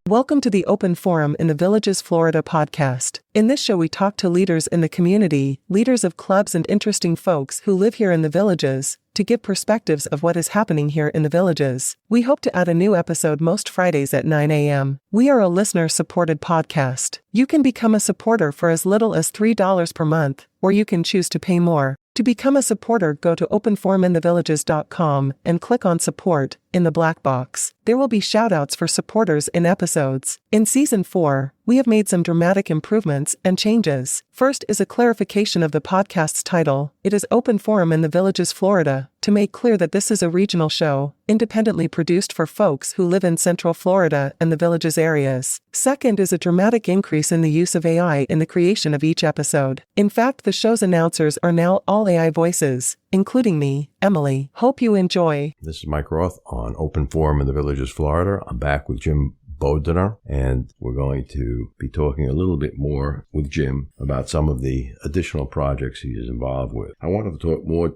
Welcome to the Open Forum in the Villages, Florida podcast. In this show, we talk to leaders in the community, leaders of clubs, and interesting folks who live here in the villages, to give perspectives of what is happening here in the villages. We hope to add a new episode most Fridays at 9 a.m. We are a listener-supported podcast. You can become a supporter for as little as $3 per month, or you can choose to pay more. To become a supporter, go to openforuminthevillages.com and click on Support in the black box. There will be shoutouts for supporters in episodes. In Season 4, we have made some dramatic improvements and changes. First is a clarification of the podcast's title. It is Open Forum in the Villages, Florida, to make clear that this is a regional show, independently produced for folks who live in Central Florida and the Villages areas. Second is a dramatic increase in the use of AI in the creation of each episode. In fact, the show's announcers are now all AI voices, including me, Emily. Hope you enjoy. This is Mike Roth on Open Forum in the Villages, Florida. I'm back with Jim Bodenner, and we're going to be talking a little bit more with Jim about some of the additional projects he is involved with. I wanted to talk more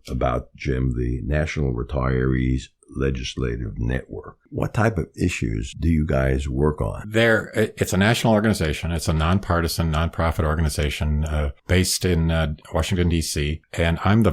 about, Jim, the National Retiree Legislative Network. What type of issues do you guys work on? It's a national organization. It's a nonpartisan, nonprofit organization based in Washington, D.C., and I'm the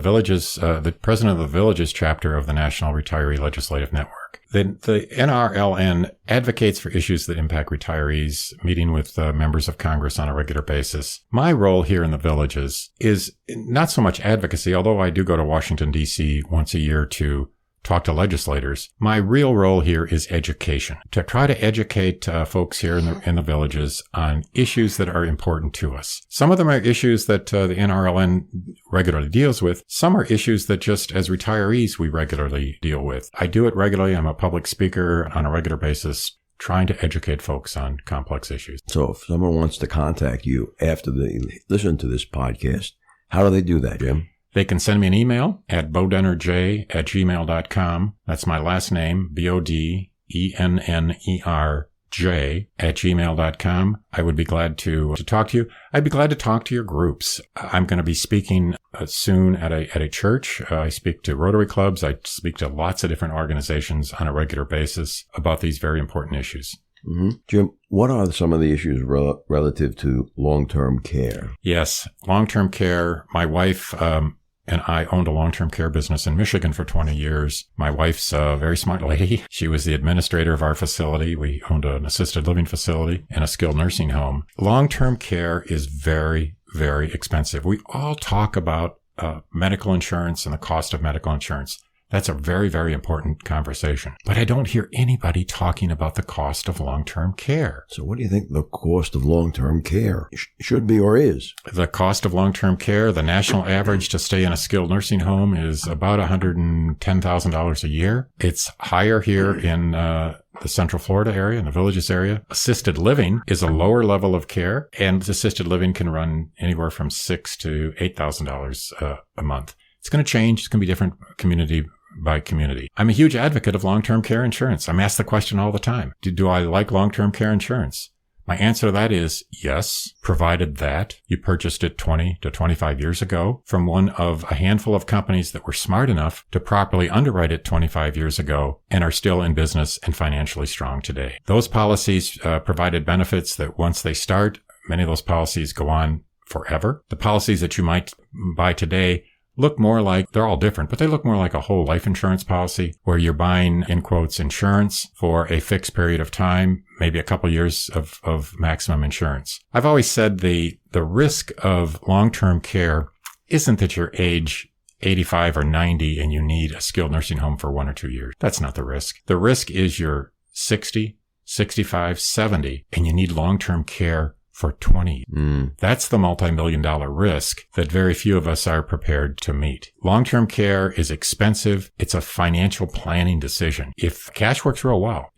president of the Villages chapter of the National Retiree Legislative Network. The NRLN advocates for issues that impact retirees, meeting with members of Congress on a regular basis. My role here in the Villages is not so much advocacy, although I do go to Washington, D.C. once a year to talk to legislators. My real role here is education, to try to educate folks here in the villages on issues that are important to us. Some of them are issues that the NRLN regularly deals with. Some are issues that just as retirees we regularly deal with. I do it regularly. I'm a public speaker on a regular basis, trying to educate folks on complex issues. So if someone wants to contact you after they listen to this podcast, how do they do that, Jim? They can send me an email at bodennerj@gmail.com. That's my last name, BODENNERJ@gmail.com. I would be glad to talk to you. I'd be glad to talk to your groups. I'm going to be speaking soon at a church. I speak to Rotary clubs. I speak to lots of different organizations on a regular basis about these very important issues. Mm-hmm. Jim, what are some of the issues relative to long-term care? Yes, long-term care. My wife and I owned a long-term care business in Michigan for 20 years. My wife's a very smart lady. She was the administrator of our facility. We owned an assisted living facility and a skilled nursing home. Long-term care is very, very expensive. We all talk about medical insurance and the cost of medical insurance. That's a very, very important conversation. But I don't hear anybody talking about the cost of long-term care. So what do you think the cost of long-term care should be or is? The cost of long-term care, the national average to stay in a skilled nursing home is about $110,000 a year. It's higher here in the Central Florida area, in the Villages area. Assisted living is a lower level of care, and assisted living can run anywhere from $6,000 to $8,000 a month. It's going to change. It's going to be different community by community. I'm a huge advocate of long-term care insurance. I'm asked the question all the time. Do I like long-term care insurance? My answer to that is yes, provided that you purchased it 20 to 25 years ago from one of a handful of companies that were smart enough to properly underwrite it 25 years ago and are still in business and financially strong today. Those policies provided benefits that once they start, many of those policies go on forever. The policies that you might buy today look more like, they're all different, but they look more like a whole life insurance policy where you're buying, in quotes, insurance for a fixed period of time, maybe a couple years of maximum insurance. I've always said the risk of long-term care isn't that you're age 85 or 90 and you need a skilled nursing home for 1 or 2 years. That's not the risk. The risk is you're 60, 65, 70, and you need long-term care for 20. That's the multi-million-dollar risk that very few of us are prepared to meet. Long-term care is expensive. It's a financial planning decision. If cash works real well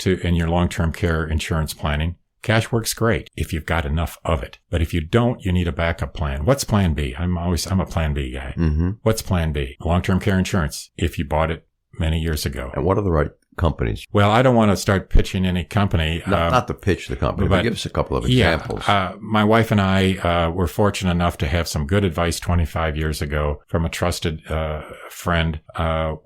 in your long-term care insurance planning, cash works great if you've got enough of it. But if you don't, you need a backup plan. What's plan B? I'm a plan B guy. Mm-hmm. What's plan B? Long-term care insurance, if you bought it many years ago. And what are the right companies? Well, I don't want to start pitching any company. Not to pitch the company, but give us a couple of examples. My wife and I were fortunate enough to have some good advice 25 years ago from a trusted friend.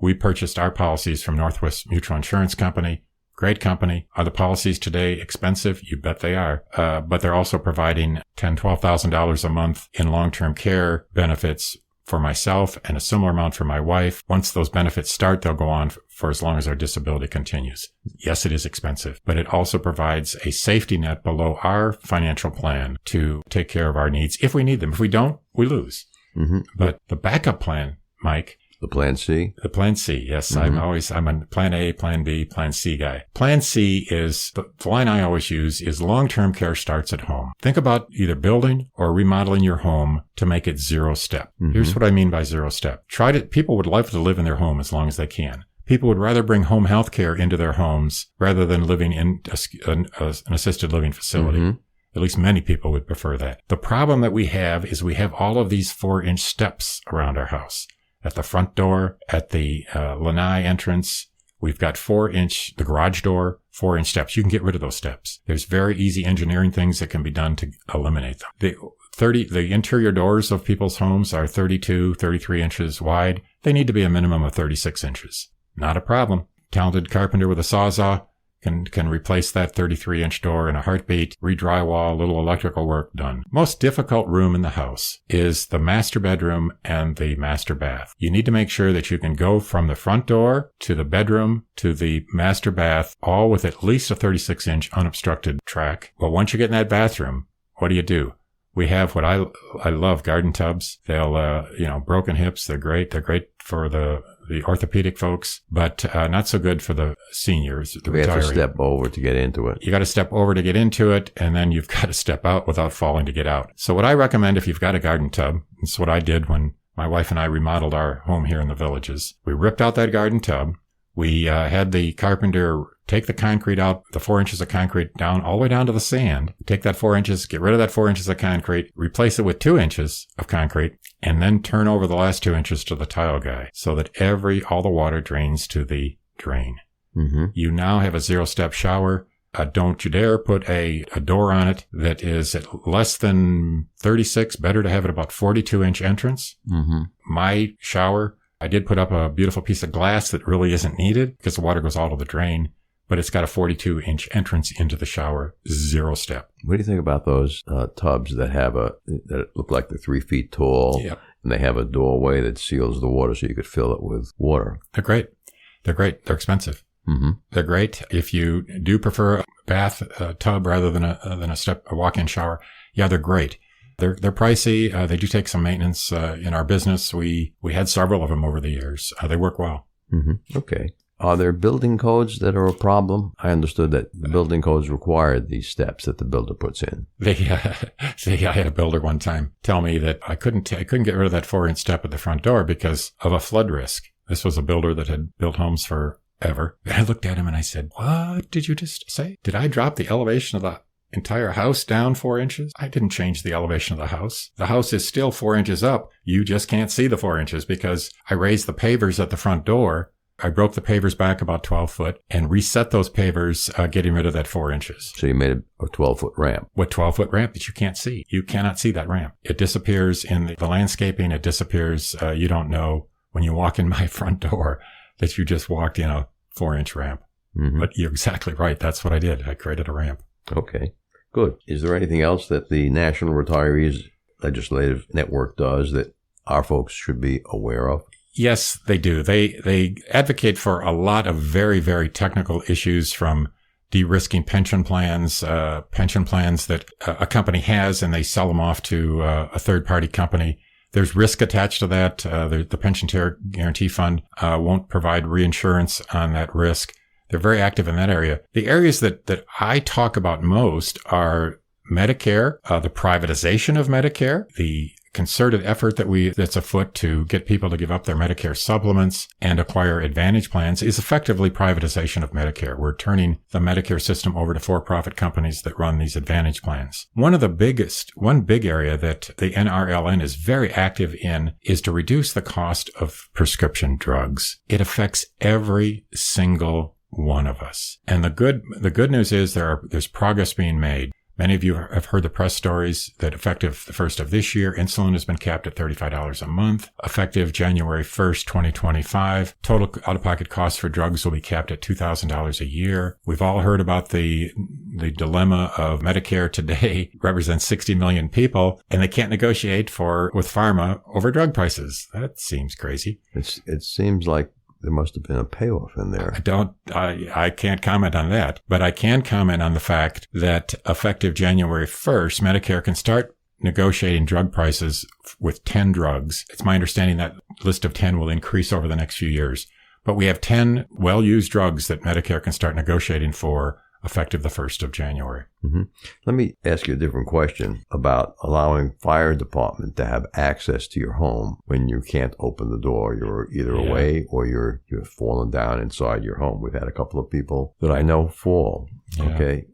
We purchased our policies from Northwest Mutual Insurance Company. Great company. Are the policies today expensive? You bet they are. But they're also providing $10,000, $12,000 a month in long-term care benefits for myself and a similar amount for my wife. Once those benefits start, they'll go on for as long as our disability continues. Yes, it is expensive, but it also provides a safety net below our financial plan to take care of our needs if we need them. If we don't, we lose. Mm-hmm. But the backup plan, Mike, the Plan C? The Plan C, yes. Mm-hmm. I'm a Plan A, Plan B, Plan C guy. Plan C is, the line I always use is long-term care starts at home. Think about either building or remodeling your home to make it zero step. Mm-hmm. Here's what I mean by zero step. People would love to live in their home as long as they can. People would rather bring home health care into their homes rather than living in an assisted living facility. Mm-hmm. At least many people would prefer that. The problem that we have is we have all of these 4-inch steps around our house. At the front door, at the lanai entrance, we've got 4-inch, the garage door, 4-inch steps. You can get rid of those steps. There's very easy engineering things that can be done to eliminate them. The interior doors of people's homes are 32, 33 inches wide. They need to be a minimum of 36 inches. Not a problem. Talented carpenter with a sawzall can replace that 33-inch door in a heartbeat, re-drywall, a little electrical work done. Most difficult room in the house is the master bedroom and the master bath. You need to make sure that you can go from the front door to the bedroom to the master bath, all with at least a 36-inch unobstructed track. Well, once you get in that bathroom, what do? We have what I love, garden tubs. They'll, broken hips. They're great. They're great for the orthopedic folks, but not so good for the seniors, the We retiree. have to step over to get into it. You got to step over to get into it, and then you've got to step out without falling to get out. So what I recommend if you've got a garden tub, this is what I did when my wife and I remodeled our home here in the Villages. We ripped out that garden tub. We had the carpenter take the concrete out, the 4 inches of concrete down, all the way down to the sand. Take that 4 inches, get rid of that 4 inches of concrete, replace it with 2 inches of concrete, and then turn over the last 2 inches to the tile guy so that all the water drains to the drain. Mm-hmm. You now have a zero-step shower. Don't you dare put a door on it that is at less than 36. Better to have it about 42-inch entrance. Mm-hmm. My shower, I did put up a beautiful piece of glass that really isn't needed because the water goes all to the drain, but it's got a 42-inch entrance into the shower, zero step. What do you think about those tubs that look like they're 3 feet tall? Yep. And they have a doorway that seals the water so you could fill it with water? They're great. They're expensive. Mm-hmm. They're great. If you do prefer a bath tub rather than a walk-in shower, yeah, they're great. They're pricey. They do take some maintenance. In our business, we had several of them over the years. They work well. Mm-hmm. Okay. Are there building codes that are a problem? I understood that the building codes required these steps that the builder puts in. I had a builder one time tell me that I couldn't get rid of that 4-inch step at the front door because of a flood risk. This was a builder that had built homes forever. And I looked at him and I said, "What did you just say? Did I drop the elevation of the entire house down 4 inches? I didn't change the elevation of the house. The house is still 4 inches up. You just can't see the 4 inches because I raised the pavers at the front door. I broke the pavers back about 12 foot and reset those pavers, getting rid of that 4 inches. So you made a 12-foot ramp. What 12-foot ramp that you can't see? You cannot see that ramp. It disappears in the landscaping. It disappears. You don't know when you walk in my front door that you just walked in a 4-inch ramp. Mm-hmm. But you're exactly right. That's what I did. I created a ramp. Okay, good. Is there anything else that the National Retiree Legislative Network does that our folks should be aware of? Yes, they do. They advocate for a lot of very, very technical issues, from de-risking pension plans that a company has and they sell them off to a third-party company. There's risk attached to that. The Pension Guarantee Fund won't provide reinsurance on that risk. They're very active in that area. The areas that I talk about most are Medicare, the privatization of Medicare, the concerted effort that's afoot to get people to give up their Medicare supplements and acquire Advantage plans is effectively privatization of Medicare. We're turning the Medicare system over to for-profit companies that run these Advantage plans. One big area that the NRLN is very active in is to reduce the cost of prescription drugs. It affects every single one of us. And the good news is there's progress being made. Many of you have heard the press stories that effective the 1st of this year, insulin has been capped at $35 a month. Effective January 1st, 2025, total out-of-pocket costs for drugs will be capped at $2,000 a year. We've all heard about the dilemma of Medicare today represents 60 million people, and they can't negotiate with pharma over drug prices. That seems crazy. It seems like there must have been a payoff in there. I can't comment on that, but I can comment on the fact that effective January 1st, Medicare can start negotiating drug prices with 10 drugs. It's my understanding that list of 10 will increase over the next few years, but we have 10 well-used drugs that Medicare can start negotiating for effective the 1st of January. Mm-hmm. Let me ask you a different question about allowing fire department to have access to your home when you can't open the door. You're either away or you've fallen down inside your home. We've had a couple of people that I know fall. Yeah. Okay.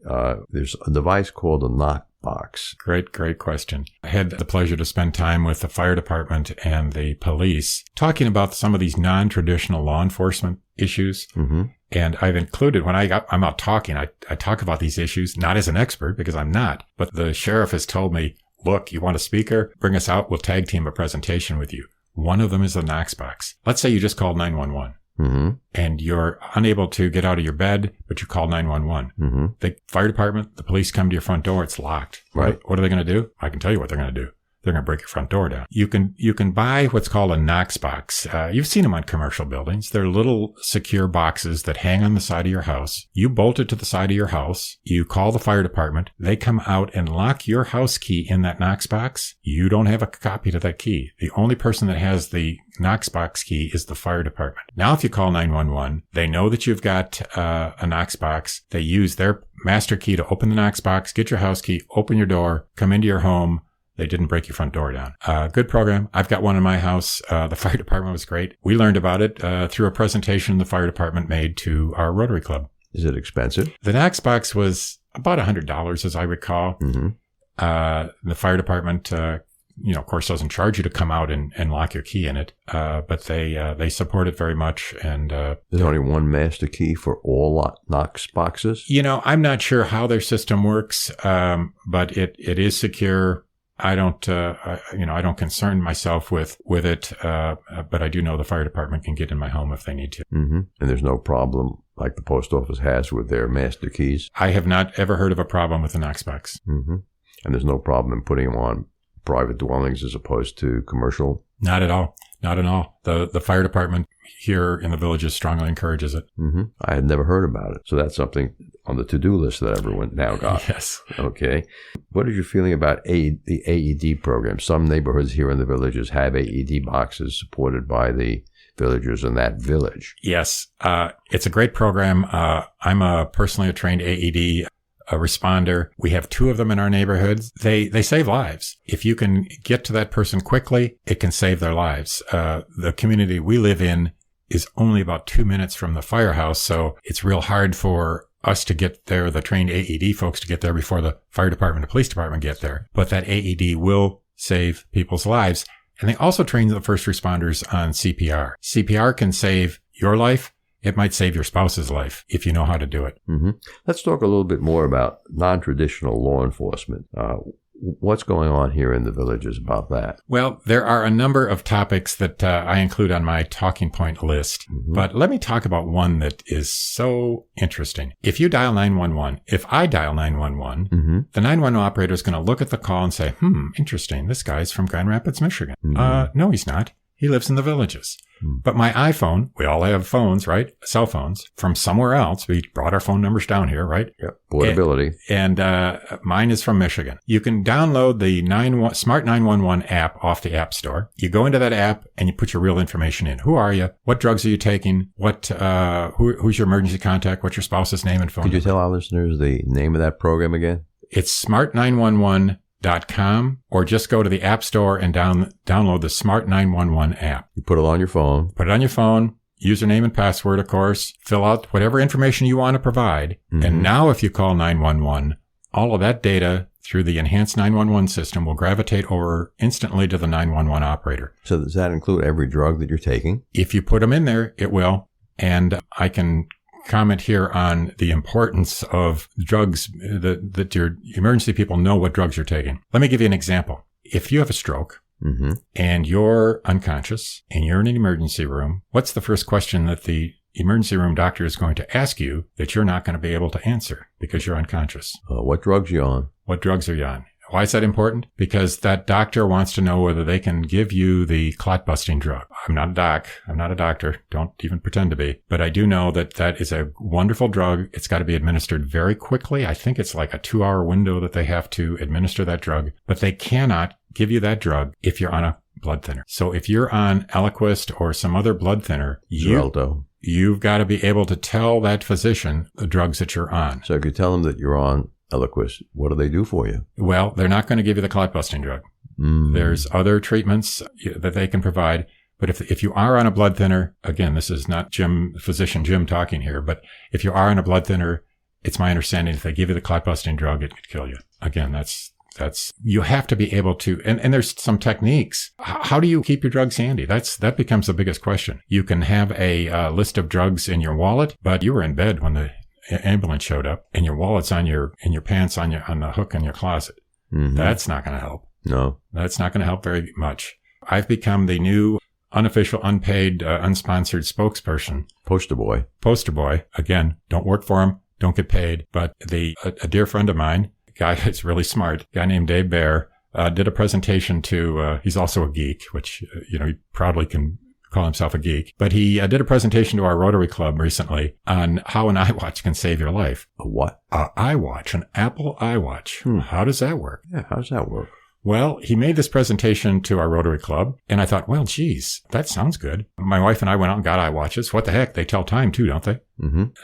There's a device called a Knox box. Great question. I had the pleasure to spend time with the fire department and the police talking about some of these non-traditional law enforcement issues. Mm-hmm. And I've included, when I'm out talking, I talk about these issues, not as an expert because I'm not, but the sheriff has told me, look, you want a speaker? Bring us out. We'll tag team a presentation with you. One of them is the Knox box. Let's say you just called 911. Mm-hmm. And you're unable to get out of your bed, but you call 911. Mm-hmm. The fire department, the police come to your front door. It's locked. Right. What are they going to do? I can tell you what they're going to do. They're going to break your front door down. You can buy what's called a Knox box. You've seen them on commercial buildings. They're little secure boxes that hang on the side of your house. You bolt it to the side of your house. You call the fire department. They come out and lock your house key in that Knox box. You don't have a copy to that key. The only person that has the Knox box key is the fire department. Now, if you call 911, they know that you've got a Knox box. They use their master key to open the Knox box, get your house key, open your door, come into your home. They didn't break your front door down. Good program. I've got one in my house. The fire department was great. We learned about it through a presentation the fire department made to our Rotary Club. Is it expensive? The Knox box was about $100, as I recall. Mm-hmm. The fire department, of course, doesn't charge you to come out and lock your key in it, but they support it very much. And there's only one master key for all Knox boxes? I'm not sure how their system works, but it is secure. I don't concern myself with it, but I do know the fire department can get in my home if they need to. Mm-hmm. And there's no problem like the post office has with their master keys? I have not ever heard of a problem with the Knox box. Mm-hmm. And there's no problem in putting them on private dwellings as opposed to commercial? Not at all. Not at all. The fire department here in the villages strongly encourages it. Mm-hmm. I had never heard about it. So that's something on the to-do list that everyone now got. Yes. Okay. What is your feeling about the AED program? Some neighborhoods here in the villages have AED boxes supported by the villagers in that village. Yes. It's a great program. I'm personally a trained AED responder. We have 2 of them in our neighborhoods. They save lives. If you can get to that person quickly, it can save their lives. The community we live in is only about 2 minutes from the firehouse, so it's real hard for us to get there, the trained AED folks to get there before the fire department and police department get there. But that AED will save people's lives. And they also train the first responders on CPR. CPR can save your life. It might save your spouse's life if you know how to do it. Mm-hmm. Let's talk a little bit more about non-traditional law enforcement. What's going on here in the villages about that? Well, there are a number of topics that I include on my talking point list, but let me talk about one that is so interesting. If you dial 911, if I dial 911, the 911 operator is going to look at the call and say, interesting, this guy's from Grand Rapids, Michigan. No, he's not. He lives in the villages. But my iPhone, we all have phones, right? Cell phones from somewhere else. We brought our phone numbers down here, right? Yep. Portability. And mine is from Michigan. You can download the Smart 911 app off the App Store. You go into that app and you put your real information in. Who are you? What drugs are you taking? Who's your emergency contact? What's your spouse's name and phone number? Could you tell our listeners the name of that program again? It's smart911.com, or just go to the App Store and download the Smart 911 app. You put it on your phone. Put it on your phone, username and password, of course, fill out whatever information you want to provide. And now if you call 911, all of that data through the enhanced 911 system will gravitate over instantly to the 911 operator. So does that include every drug that you're taking? If you put them in there, it will. And I can comment here on the importance of drugs, that your emergency people know what drugs you're taking. Let me give you an example. If you have a stroke and you're unconscious and you're in an emergency room, what's the first question that the emergency room doctor is going to ask you that you're not going to be able to answer because you're unconscious? What drugs are you on? What drugs are you on? Why is that important? Because that doctor wants to know whether they can give you the clot-busting drug. I'm not a doc. I'm not a doctor. Don't even pretend to be. But I do know that that is a wonderful drug. It's got to be administered very quickly. I think it's like a 2-hour window that they have to administer that drug. But they cannot give you that drug if you're on a blood thinner. So if you're on Eliquis or some other blood thinner, you've got to be able to tell that physician the drugs that you're on. So if you tell them that you're on Eliquis, what do they do for you? Well, they're not going to give you the clot-busting drug. There's other treatments that they can provide. But if you are on a blood thinner, again, this is not physician Jim talking here, but if you are on a blood thinner, it's my understanding if they give you the clot-busting drug, it could kill you. Again, that's you have to be able to, and there's some techniques. How do you keep your drugs handy? That becomes the biggest question. You can have a list of drugs in your wallet, but you were in bed when the ambulance showed up and your wallet's in your pants on the hook in your closet. That's not going to help. No, that's not going to help very much. I've become the new unofficial, unpaid, unsponsored spokesperson. Poster boy. Again, don't work for him. Don't get paid. But a dear friend of mine, a guy that's really smart, a guy named Dave Baer, did a presentation to, he's also a geek, which, he probably can call himself a geek, but he did a presentation to our Rotary Club recently on how an iWatch can save your life. A what? An iWatch, an Apple iWatch. How does that work? Yeah, how does that work? Well, he made this presentation to our Rotary Club, and I thought, well, geez, that sounds good. My wife and I went out and got iWatches. What the heck? They tell time too, don't they?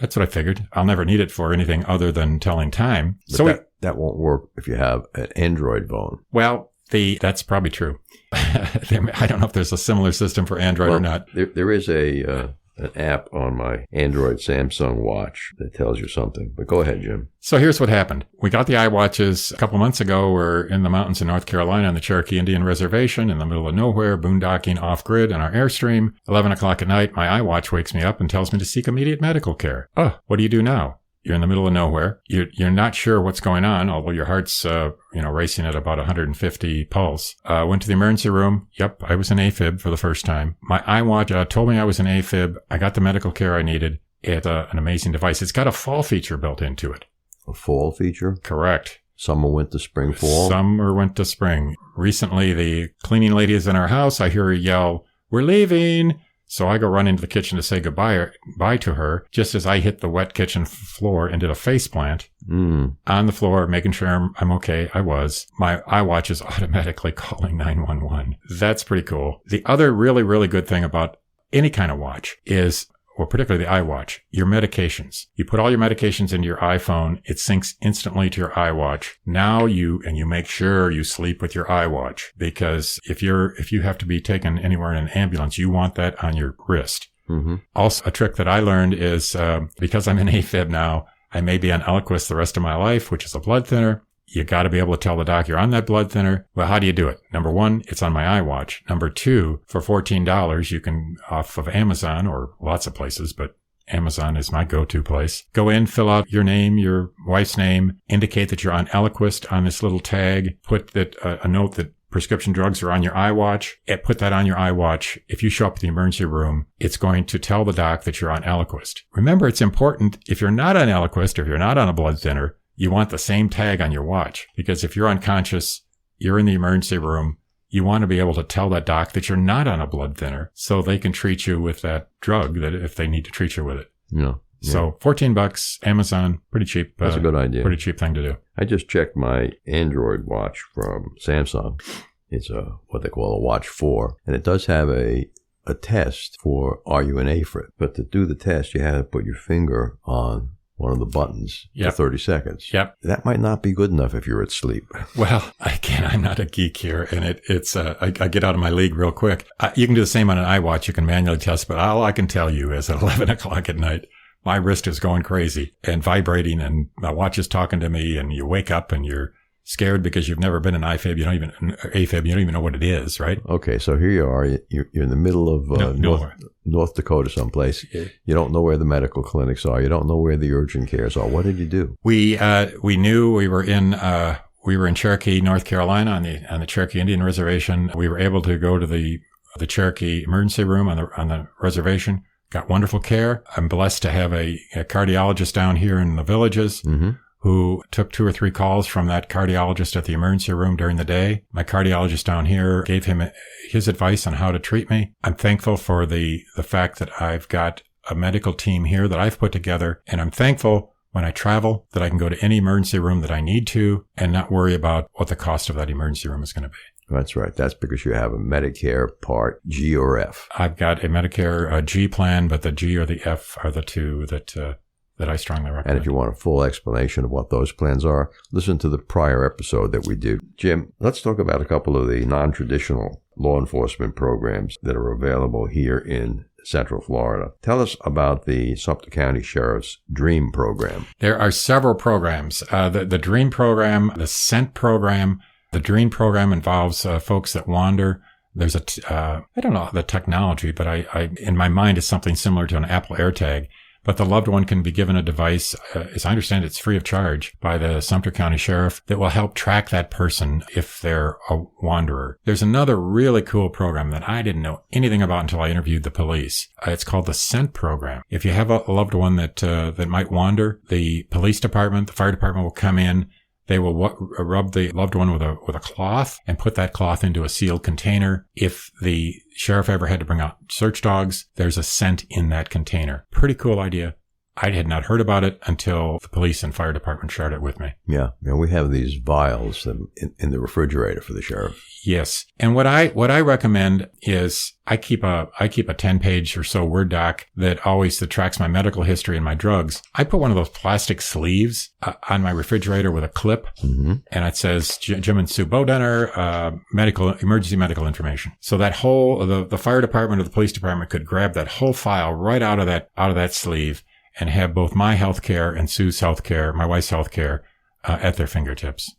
That's what I figured. I'll never need it for anything other than telling time. But that won't work if you have an Android phone. Well, that's probably true. I don't know if there's a similar system for Android or not. There is an app on my Android Samsung watch that tells you something. But go ahead, Jim. So here's what happened. We got the iWatches a couple months ago. We're in the mountains in North Carolina on the Cherokee Indian Reservation in the middle of nowhere, boondocking off-grid on our Airstream. 11 o'clock at night, my iWatch wakes me up and tells me to seek immediate medical care. Oh, what do you do now? You're in the middle of nowhere. You're not sure what's going on, although your heart's, racing at about 150 pulse. Went to the emergency room. Yep, I was in AFib for the first time. My iWatch told me I was in AFib. I got the medical care I needed. It's an amazing device. It's got a fall feature built into it. A fall feature? Correct. Summer, winter, spring, fall? Summer, winter, spring. Recently, the cleaning lady is in our house. I hear her yell, "We're leaving." So I go run into the kitchen to say goodbye to her, just as I hit the wet kitchen floor and did a face plant on the floor, making sure I'm okay. I was. My iWatch is automatically calling 911. That's pretty cool. The other really, really good thing about any kind of watch is, well, particularly the iWatch, your medications. You put all your medications into your iPhone. It syncs instantly to your iWatch. Now you make sure you sleep with your iWatch, because if you have to be taken anywhere in an ambulance, you want that on your wrist. Also, a trick that I learned is, because I'm in AFib now, I may be on Eliquis the rest of my life, which is a blood thinner. You got to be able to tell the doc you're on that blood thinner. Well, how do you do it? Number one, it's on my iWatch. Number two, for $14, you can, off of Amazon or lots of places, but Amazon is my go-to place. Go in, fill out your name, your wife's name, indicate that you're on Eliquis on this little tag, put that a note that prescription drugs are on your iWatch, and put that on your iWatch. If you show up at the emergency room, it's going to tell the doc that you're on Eliquis. Remember, it's important, if you're not on Eliquis or if you're not on a blood thinner, you want the same tag on your watch, because if you're unconscious, you're in the emergency room, you want to be able to tell that doc that you're not on a blood thinner so they can treat you with that drug that if they need to treat you with it. Yeah. So $14, Amazon, pretty cheap. That's a good idea. Pretty cheap thing to do. I just checked my Android watch from Samsung. It's what they call a Watch 4, and it does have a test for are you in AFib. But to do the test, you have to put your finger on one of the buttons for 30 seconds. Yep. That might not be good enough if you're asleep. Well, again, I'm not a geek here, and it's I get out of my league real quick. You can do the same on an iWatch. You can manually test, but all I can tell you is at 11 o'clock at night, my wrist is going crazy and vibrating, and my watch is talking to me, and you wake up and you're scared because you've never been in AFib. You don't even know what it is, right? Okay, so here you are. You're in the middle of North Dakota someplace. You don't know where the medical clinics are. You don't know where the urgent cares are. What did you do? We knew we were in Cherokee, North Carolina on the Cherokee Indian Reservation. We were able to go to the Cherokee emergency room on the reservation. Got wonderful care. I'm blessed to have a cardiologist down here in the villages who took 2 or 3 calls from that cardiologist at the emergency room during the day. My cardiologist down here gave him his advice on how to treat me. I'm thankful for the fact that I've got a medical team here that I've put together, and I'm thankful when I travel that I can go to any emergency room that I need to and not worry about what the cost of that emergency room is going to be. That's right. That's because you have a Medicare Part G or F. I've got a Medicare G plan, but the G or the F are the two that I strongly recommend. And if you want a full explanation of what those plans are, listen to the prior episode that we did. Jim, let's talk about a couple of the non-traditional law enforcement programs that are available here in Central Florida. Tell us about the Sumter County Sheriff's DREAM program. There are several programs. The DREAM program, the SCENT program. The DREAM program involves folks that wander. There's I don't know the technology, but I in my mind it's something similar to an Apple AirTag. But the loved one can be given a device, as I understand it's free of charge by the Sumter County Sheriff, that will help track that person if they're a wanderer. There's another really cool program that I didn't know anything about until I interviewed the police. It's called the SCENT program. If you have a loved one that might wander, the police department, the fire department will come in. They will rub the loved one with a cloth and put that cloth into a sealed container. If the sheriff ever had to bring out search dogs, there's a scent in that container. Pretty cool idea. I had not heard about it until the police and fire department shared it with me. Yeah. We have these vials in the refrigerator for the sheriff. Yes. And what I recommend is I keep a 10-page or so Word doc that tracks my medical history and my drugs. I put one of those plastic sleeves on my refrigerator with a clip, and it says Jim and Sue Bodenner, emergency medical information. So that whole, the fire department or the police department could grab that whole file right out of that sleeve and have both my health care and Sue's health care, my wife's health care, at their fingertips.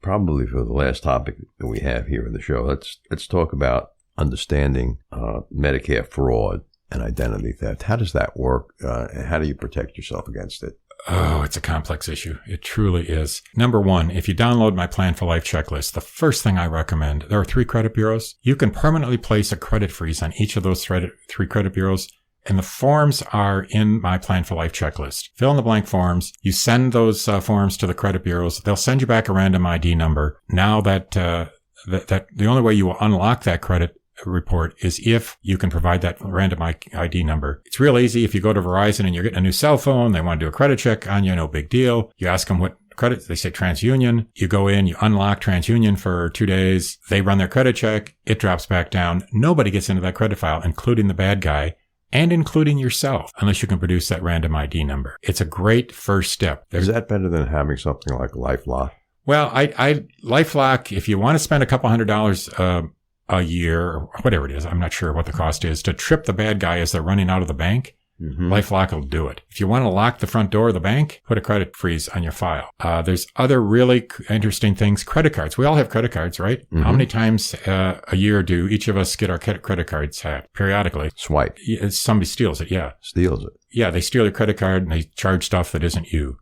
Probably for the last topic that we have here in the show, let's talk about understanding Medicare fraud and identity theft. How does that work? And how do you protect yourself against it? Oh, it's a complex issue. It truly is. Number one, if you download my Plan for Life checklist, the first thing I recommend, there are 3 credit bureaus. You can permanently place a credit freeze on each of those 3 credit bureaus. And the forms are in my Plan for Life checklist. Fill in the blank forms. You send those forms to the credit bureaus. They'll send you back a random ID number. Now that the only way you will unlock that credit report is if you can provide that random ID number. It's real easy. If you go to Verizon and you're getting a new cell phone, they want to do a credit check on you, no big deal. You ask them what credit, they say TransUnion. You go in, you unlock TransUnion for 2 days. They run their credit check. It drops back down. Nobody gets into that credit file, including the bad guy. And including yourself, unless you can produce that random ID number. It's a great first step. Is that better than having something like LifeLock? Well, LifeLock, if you want to spend a couple $100 a year, or whatever it is, I'm not sure what the cost is, to trip the bad guy as they're running out of the bank, LifeLock will do it. If you want to lock the front door of the bank, put a credit freeze on your file. There's other really interesting things. Credit cards. We all have credit cards, right? How many times a year do each of us get our credit cards hacked? Periodically. Swipe. Somebody steals it, yeah. Steals it. Yeah, they steal your credit card and they charge stuff that isn't you.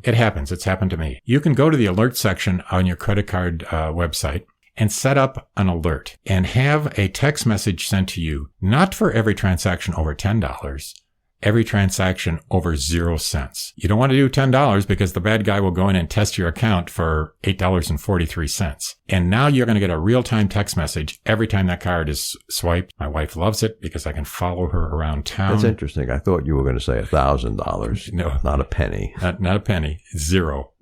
It happens. It's happened to me. You can go to the alert section on your credit card website and set up an alert and have a text message sent to you, not for every transaction over $10, every transaction over 0 cents. You don't want to do $10 because the bad guy will go in and test your account for $8.43. And now you're going to get a real-time text message every time that card is swiped. My wife loves it because I can follow her around town. That's interesting. I thought you were going to say $1,000. No. Not a penny. Not a penny. Zero.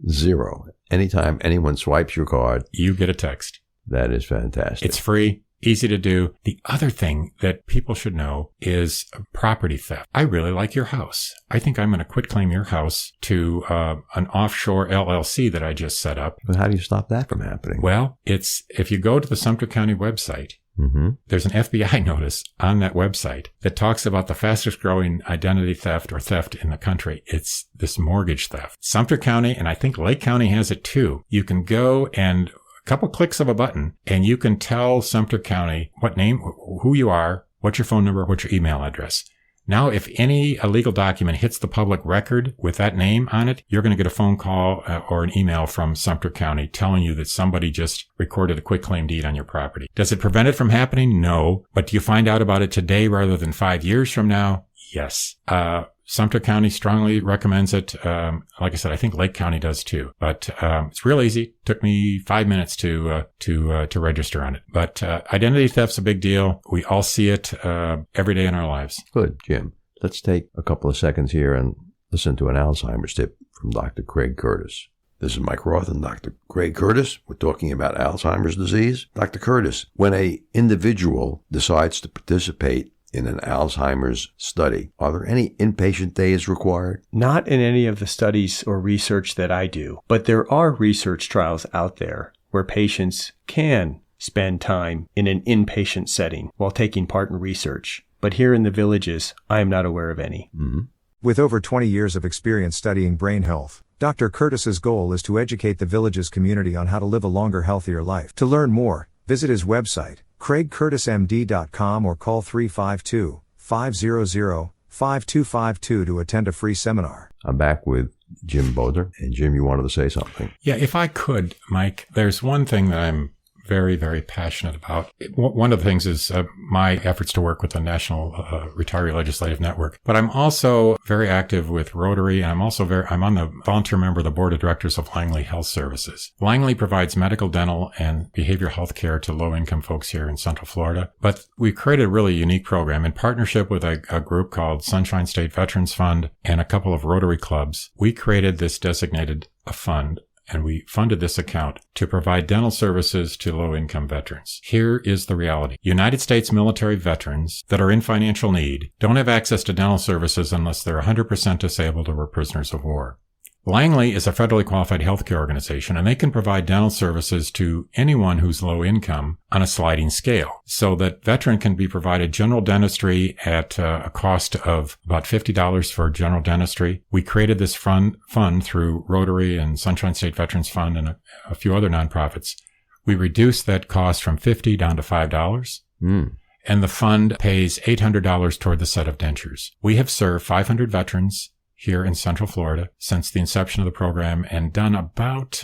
Anytime anyone swipes your card, you get a text. That is fantastic. It's free. Easy to do. The other thing that people should know is property theft. I really like your house. I think I'm going to quit claim your house to an offshore LLC that I just set up. But how do you stop that from happening? Well, if you go to the Sumter County website There's an FBI notice on that website that talks about the fastest growing identity theft or theft in the country. It's this mortgage theft. Sumter County, and I think Lake County has it too. You can go and a couple clicks of a button and you can tell Sumter County what name, who you are, what's your phone number, what's your email address. Now, if any illegal document hits the public record with that name on it, you're going to get a phone call or an email from Sumter County telling you that somebody just recorded a quitclaim deed on your property. Does it prevent it from happening? No. But do you find out about it today rather than 5 years from now? Yes. Sumter County strongly recommends it. Like I said, I think Lake County does too. But it's real easy. Took me 5 minutes to register on it. But identity theft's a big deal. We all see it every day in our lives. Good, Jim. Let's take a couple of seconds here and listen to an Alzheimer's tip from Dr. Craig Curtis. This is Mike Roth and Dr. Craig Curtis. We're talking about Alzheimer's disease. Dr. Curtis, when an individual decides to participate in an Alzheimer's study, are there any inpatient days required? Not in any of the studies or research that I do, but there are research trials out there where patients can spend time in an inpatient setting while taking part in research. But here in the Villages, I am not aware of any. With over 20 years of experience studying brain health, Dr. Curtis's goal is to educate the Villages community on how to live a longer, healthier life. To learn more, visit his website, craigcurtismd.com, or call 352-500-5252 to attend a free seminar. I'm back with Jim Bodenner. And Jim, you wanted to say something? Yeah, if I could, Mike, there's one thing that I'm very, very passionate about. One of the things is my efforts to work with the National Retiree Legislative Network. But I'm also very active with Rotary, and I'm on the volunteer member of the board of directors of Langley Health Services. Langley provides medical, dental, and behavioral health care to low-income folks here in Central Florida. But we created a really unique program in partnership with a group called Sunshine State Veterans Fund and a couple of Rotary clubs. We created this designated a fund, and we funded this account to provide dental services to low-income veterans. Here is the reality. United States military veterans that are in financial need don't have access to dental services unless they're 100% disabled or were prisoners of war. Langley is a federally qualified healthcare organization, and they can provide dental services to anyone who's low income on a sliding scale, so that veteran can be provided general dentistry at a cost of about $50 for general dentistry. We created this fund through Rotary and Sunshine State Veterans Fund and a few other nonprofits. We reduced that cost from $50 down to $5. And the fund pays $800 toward the set of dentures. We have served 500 veterans here in Central Florida since the inception of the program and done about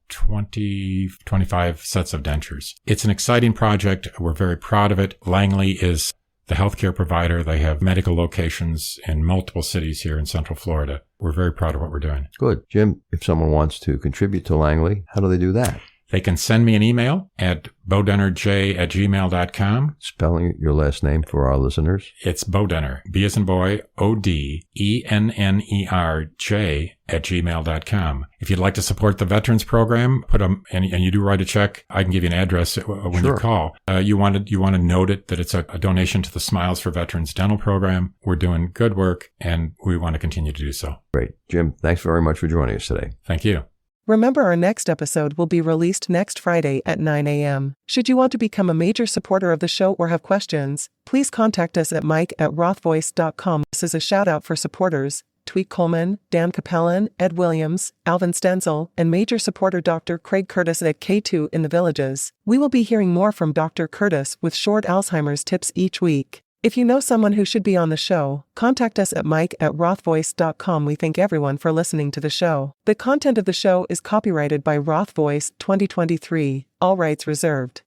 20, 25 sets of dentures. It's an exciting project. We're very proud of it. Langley is the healthcare provider. They have medical locations in multiple cities here in Central Florida. We're very proud of what we're doing. Good. Jim, if someone wants to contribute to Langley, how do they do that? They can send me an email at bodennerj@gmail.com. Spelling your last name for our listeners. It's Bodenner, B as in boy, ODENNERJ@gmail.com. If you'd like to support the Veterans Program, and you do write a check, I can give you an address when you call. You want to note it that it's a donation to the Smiles for Veterans Dental Program. We're doing good work, and we want to continue to do so. Great. Jim, thanks very much for joining us today. Thank you. Remember, our next episode will be released next Friday at 9 a.m. Should you want to become a major supporter of the show or have questions, please contact us at mike@rothvoice.com. This is a shout out for supporters Tweet Coleman, Dan Capellan, Ed Williams, Alvin Stenzel, and major supporter Dr. Craig Curtis at K2 in the Villages. We will be hearing more from Dr. Curtis with short Alzheimer's tips each week. If you know someone who should be on the show, contact us at mike@rothvoice.com. We thank everyone for listening to the show. The content of the show is copyrighted by Roth Voice 2023, all rights reserved.